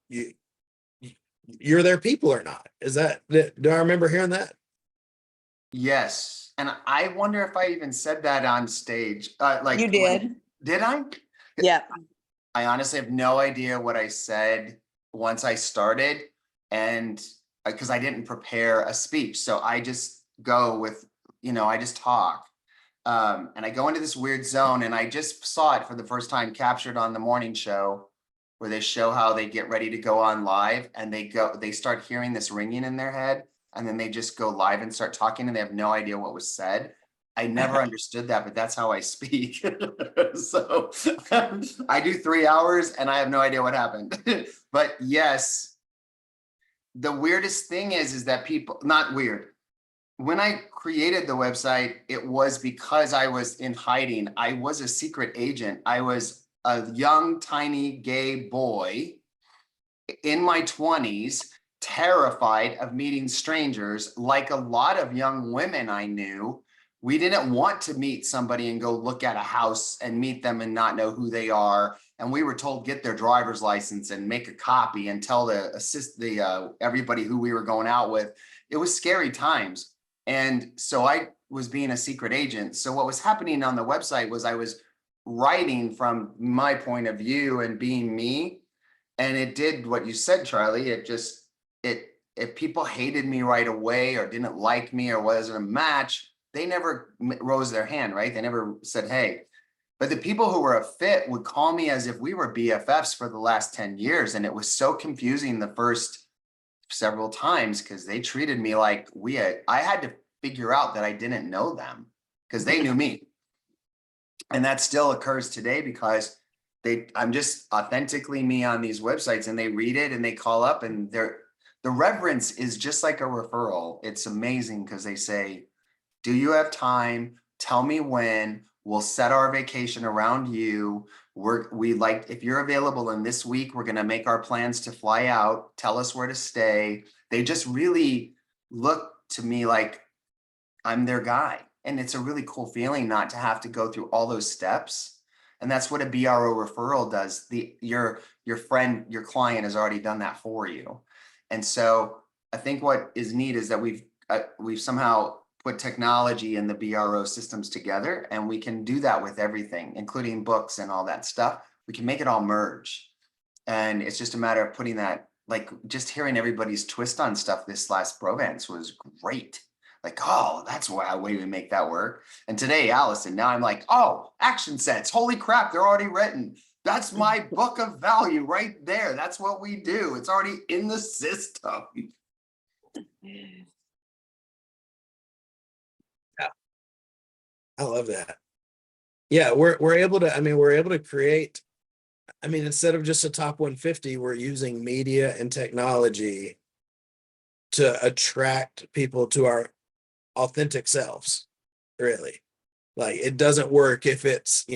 you're their people or not. Do I remember hearing that? yes. And I wonder if I even said that on stage. You did. Did I? Yeah. I honestly have no idea what I said once I started, and because I didn't prepare a speech. So I just go with, I just talk. And I go into this weird zone, and I just saw it for the first time captured on the morning show, where they show how they get ready to go on live, and they start hearing this ringing in their head, and then they just go live and start talking, and they have no idea what was said. I never understood that, but that's how I speak. So I do 3 hours and I have no idea what happened. But yes, the weirdest thing is that people, not weird. When I created the website, it was because I was in hiding. I was a secret agent. I was a young, tiny gay boy in my 20s, terrified of meeting strangers. Like a lot of young women I knew, we didn't want to meet somebody and go look at a house and meet them and not know who they are. And we were told, get their driver's license and make a copy and tell the everybody who we were going out with. It was scary times. And so I was being a secret agent. So what was happening on the website was I was writing from my point of view and being me. And it did what you said, Charlie. If people hated me right away or didn't like me or wasn't a match, they never rose their hand, right? They never said, hey. But the people who were a fit would call me as if we were BFFs for the last 10 years. And it was so confusing the first several times because they treated me like I had to figure out that I didn't know them because they knew me. And that still occurs today because I'm just authentically me on these websites and they read it and they call up and the reverence is just like a referral. It's amazing because they say, do you have time? Tell me when. We'll set our vacation around you. If you're available in this week, we're going to make our plans to fly out. Tell us where to stay. They just really look to me like I'm their guy. And it's a really cool feeling not to have to go through all those steps. And that's what a BRO referral does. Your friend, your client has already done that for you. And so I think what is neat is that we've somehow put technology and the BRO systems together, and we can do that with everything, including books and all that stuff. We can make it all merge. And it's just a matter of putting that, like just hearing everybody's twist on stuff this last Brovance was great. Like, oh, that's why way we make that work. And today, Allison, now I'm like, oh, action sets. Holy crap, they're already written. That's my book of value right there. That's what we do. It's already in the system. I love that. Yeah, we're able to create, instead of just a top 150, we're using media and technology to attract people to our authentic selves, really. Like it doesn't work if it's,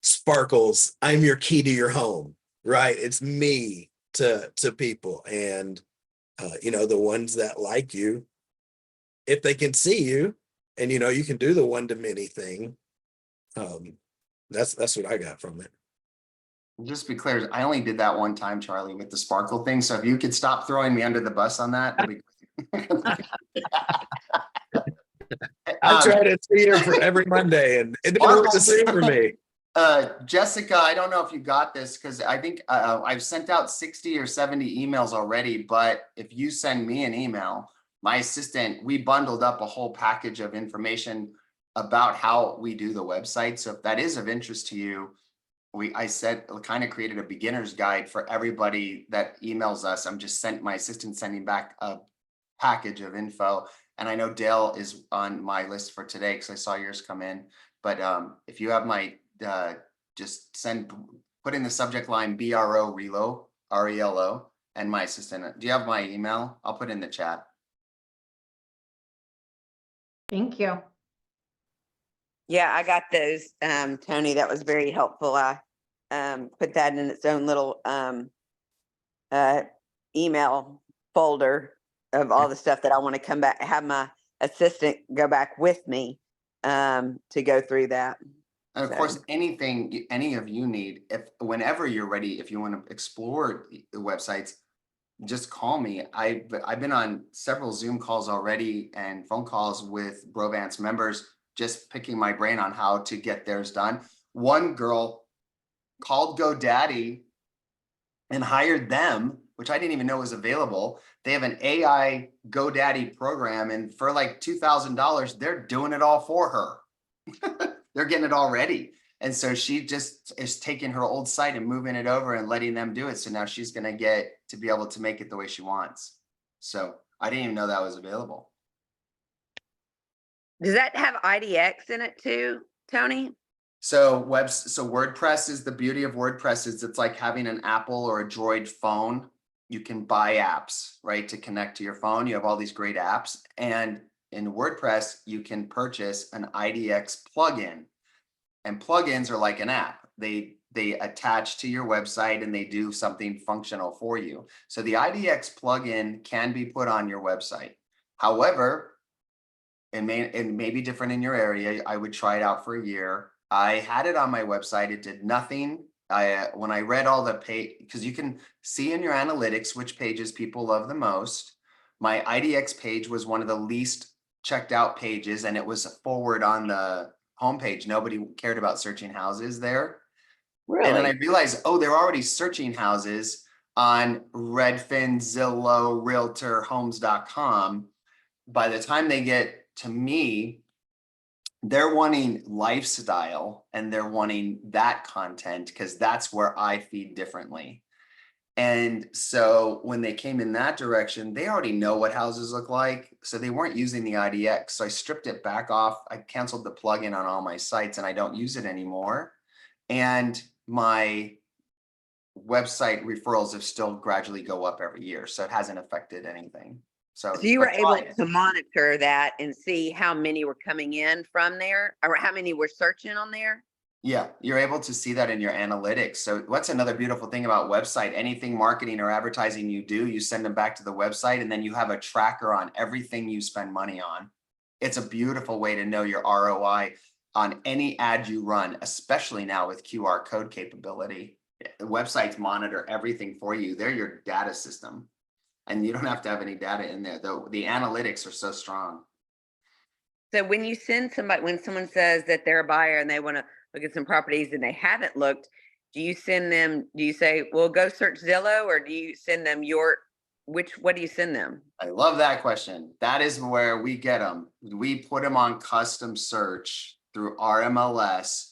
sparkles, I'm your key to your home, right? It's me to people. And the ones that like you, if they can see you and you can do the one-to-many thing. That's what I got from it. Just to be clear, I only did that one time, Charlie, with the sparkle thing. So if you could stop throwing me under the bus on that, that'd be great. I try to see her for every Monday and it didn't work the same for me. Jessica, I don't know if you got this because I think I've sent out 60 or 70 emails already, but if you send me an email, my assistant, we bundled up a whole package of information about how we do the website. So if that is of interest to you, I kind of created a beginner's guide for everybody that emails us. My assistant sending back a package of info. And I know Dale is on my list for today because I saw yours come in. But if you have my, just put in the subject line BRO Relo, RELO, and my assistant. Do you have my email? I'll put in the chat. Thank you. Yeah, I got those, Tony. That was very helpful. I put that in its own little email folder of all the stuff that I want to come back, have my assistant go back with me to go through that. And of course, anything any of you need, whenever you're ready, if you want to explore the websites, just call me. I've been on several Zoom calls already and phone calls with Brovance members, just picking my brain on how to get theirs done. One girl called GoDaddy and hired them, which I didn't even know was available. They have an AI GoDaddy program, and for like $2,000, they're doing it all for her. They're getting it all ready. And so she just is taking her old site and moving it over and letting them do it. So now she's going to get to be able to make it the way she wants. So I didn't even know that was available. Does that have IDX in it too, Tony? So WordPress is the beauty of WordPress is it's like having an Apple or a Droid phone. You can buy apps, right, to connect to your phone. You have all these great apps. And in WordPress, you can purchase an IDX plugin. And plugins are like an app. They attach to your website and they do something functional for you. So the IDX plugin can be put on your website. However, it may be different in your area. I would try it out for a year. I had it on my website. It did nothing. When I read all the page, because you can see in your analytics which pages people love the most. My IDX page was one of the least checked out pages, and it was forward on the homepage. Nobody cared about searching houses there. Really? And then I realized, oh, they're already searching houses on Redfin, Zillow, Realtor, Homes.com. By the time they get to me, they're wanting lifestyle and they're wanting that content because that's where I feed differently. And so when they came in that direction, they already know what houses look like. So they weren't using the IDX. So I stripped it back off. I canceled the plugin on all my sites and I don't use it anymore. And my website referrals have still gradually go up every year. So it hasn't affected anything. So you were but able try it. to monitor that and see how many were coming in from there or how many were searching on there? Yeah, you're able to see that in your analytics. So what's another beautiful thing about website? Anything marketing or advertising you do, you send them back to the website and then you have a tracker on everything you spend money on. It's a beautiful way to know your ROI on any ad you run, especially now with QR code capability. The websites monitor everything for you. They're your data system. And you don't have to have any data in there, though. The analytics are so strong. So when you send somebody, when someone says that they're a buyer and they want to look at some properties and they haven't looked, do you send them, do you say, well, go search Zillow, or do you send them what do you send them? I love that question. That is where we get them. We put them on custom search through RMLS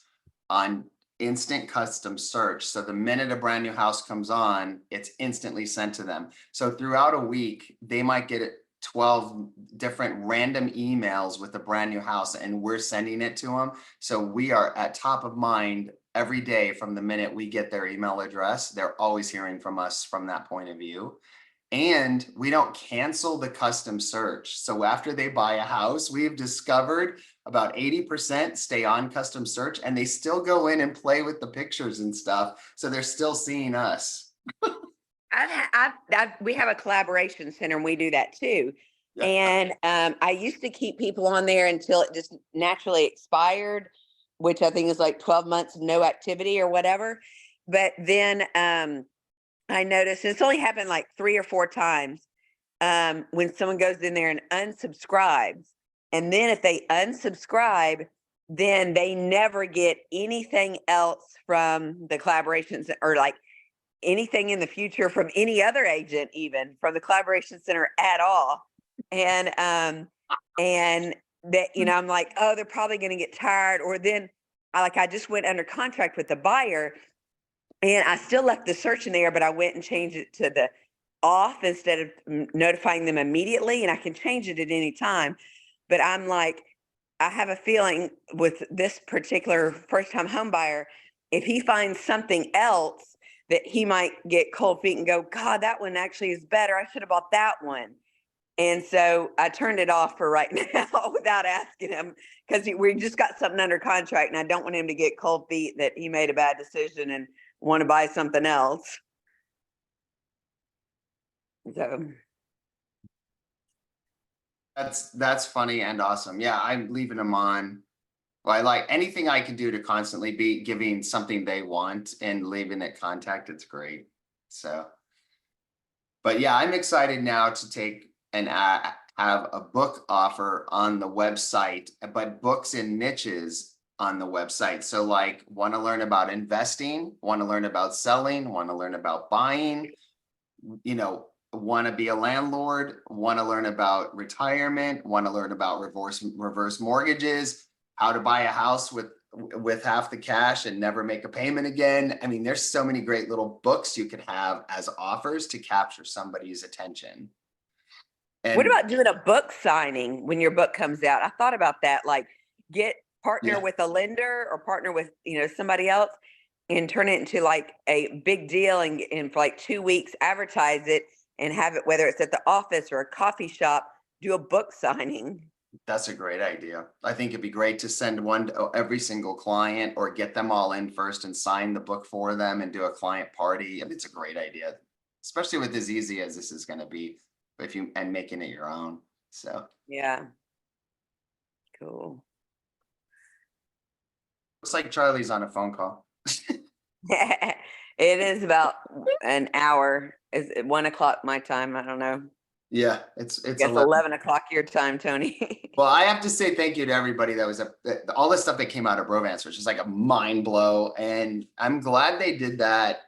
on instant custom search. So the minute a brand new house comes on, it's instantly sent to them. So throughout a week, they might get 12 different random emails with a brand new house and we're sending it to them. So we are at top of mind every day from the minute we get their email address. They're always hearing from us from that point of view. And we don't cancel the custom search. So after they buy a house, we've discovered about 80% stay on custom search and they still go in and play with the pictures and stuff. So they're still seeing us. We have a collaboration center and we do that too. Yeah. And I used to keep people on there until it just naturally expired, which I think is like 12 months of no activity or whatever. But then I noticed it's only happened like 3 or 4 times when someone goes in there and unsubscribes. And then if they unsubscribe, then they never get anything else from the collaborations or like anything in the future from any other agent, even from the collaboration center at all. And that, you know, I'm like, oh, they're probably going to get tired. Or then I just went under contract with the buyer and I still left the search in there, but I went and changed it to the off instead of notifying them immediately. And I can change it at any time. But I'm like, I have a feeling with this particular first time home buyer, if he finds something else that he might get cold feet and go, God, that one actually is better. I should have bought that one. And so I turned it off for right now without asking him because we just got something under contract and I don't want him to get cold feet that he made a bad decision and want to buy something else. So That's funny and awesome. Yeah, I'm leaving them on. Well, I like anything I can do to constantly be giving something they want and leaving it contact. It's great. So, but yeah, I'm excited now to take and have a book offer on the website, but books in niches on the website. So like want to learn about investing, want to learn about selling, want to learn about buying, you know, want to be a landlord, want to learn about retirement, want to learn about reverse mortgages, how to buy a house with half the cash and never make a payment again. I mean, there's so many great little books you could have as offers to capture somebody's attention. What And about doing a book signing when your book comes out? I thought about that. Like, partner Yeah. with a lender or partner with, somebody else and turn it into like a big deal and for like 2 weeks advertise it and have it, whether it's at the office or a coffee shop, do a book signing. that's a great idea. I think it'd be great to send one to every single client or get them all in first and sign the book for them and do a client party. I mean, it's a great idea, especially with as easy as this is going to be and making it your own. So Yeah. Cool. looks like Charlie's on a phone call. It is about an hour. Is it 1 o'clock my time? I don't know. Yeah, it's It's 11. 11 o'clock your time, Tony. Well, I have to say thank you to everybody that was all the stuff that came out of Brovance, which is like a mind blow. And I'm glad they did that.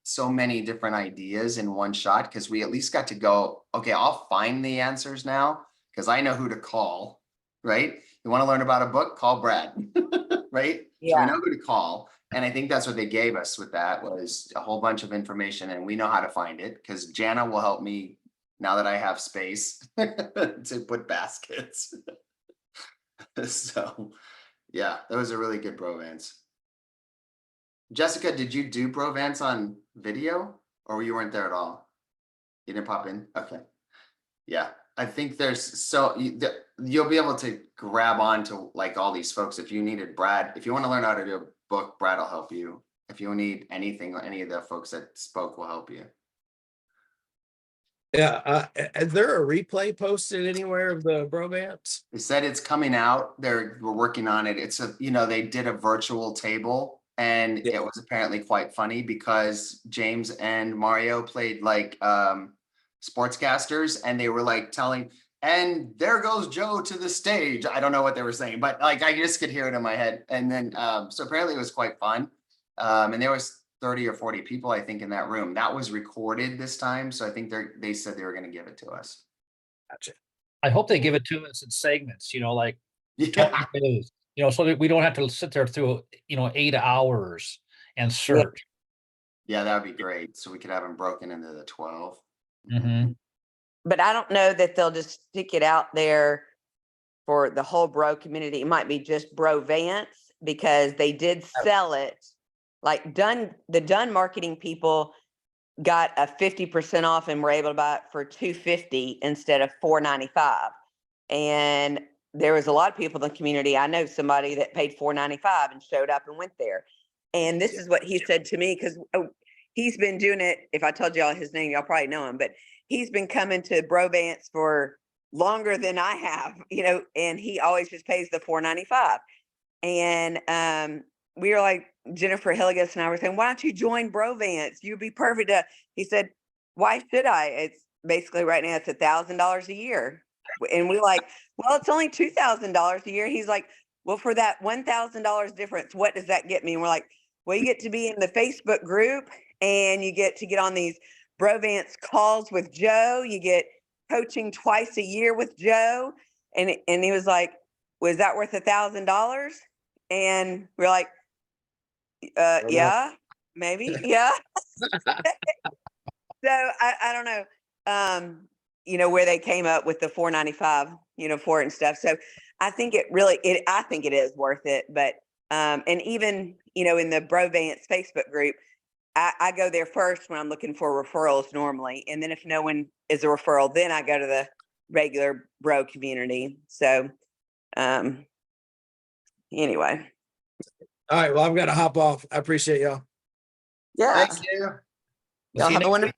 So many different ideas in one shot, because we at least got to go, okay, I'll find the answers now because I know who to call, right? You want to learn about a book, call Brad, right? So we know who to call. And I think that's what they gave us with that was a whole bunch of information, and we know how to find it because Jana will help me now that I have space to put baskets. So yeah, that was a really good Brovance. Jessica, did you do Brovance on video or you weren't there at all? You didn't pop in? Okay. Yeah, I think you'll be able to grab on to like all these folks. If you needed Brad, if you want to learn how to do a book, Brad will help you. If you need anything, any of the folks that spoke will help you. Yeah. Is there a replay posted anywhere of the Brovance? They said it's coming out. We're working on it. It's they did a virtual table and it was apparently quite funny because James and Mario played like sportscasters and they were like telling, and there goes Joe to the stage. I don't know what they were saying, but like I just could hear it in my head. And then so apparently it was quite fun. And there was 30 or 40 people, I think, in that room. That was recorded this time. So I think they said they were going to give it to us. Gotcha. I hope they give it to us in segments, like Yeah. talking news, so that we don't have to sit there through, 8 hours and search. Yeah, that would be great. So we could have them broken into the 12. Mhm. But I don't know that they'll just stick it out there for the whole bro community. It might be just Brovance because they did sell it. Like the Dunn marketing people got a 50% off and were able to buy it for $250 instead of $495. And there was a lot of people in the community. I know somebody that paid $495 and showed up and went there. And this is what he said to me, because he's been doing it. If I told y'all his name, y'all probably know him, but he's been coming to Brovance for longer than I have, and he always just pays the $495. And we were like, Jennifer Hilligus and I were saying, why don't you join Brovance? You'd be perfect. He said, why should I? It's basically right now it's $1,000 a year. And we're like, well, it's only $2,000 a year. He's like, well, for that $1,000 difference, what does that get me? And we're like, well, you get to be in the Facebook group and you get to get on these Brovance calls with Joe. You get coaching twice a year with Joe. And he was like, was that worth $1,000? And we're like, yeah, maybe. Yeah. So I don't know, where they came up with the $495, for it and stuff. So I think I think it is worth it. But, and even, in the Brovance Facebook group, I go there first when I'm looking for referrals normally. And then if no one is a referral, then I go to the regular bro community. So, anyway. All right. Well, I've got to hop off. I appreciate y'all. Yeah. Thank you. Y'all have a wonderful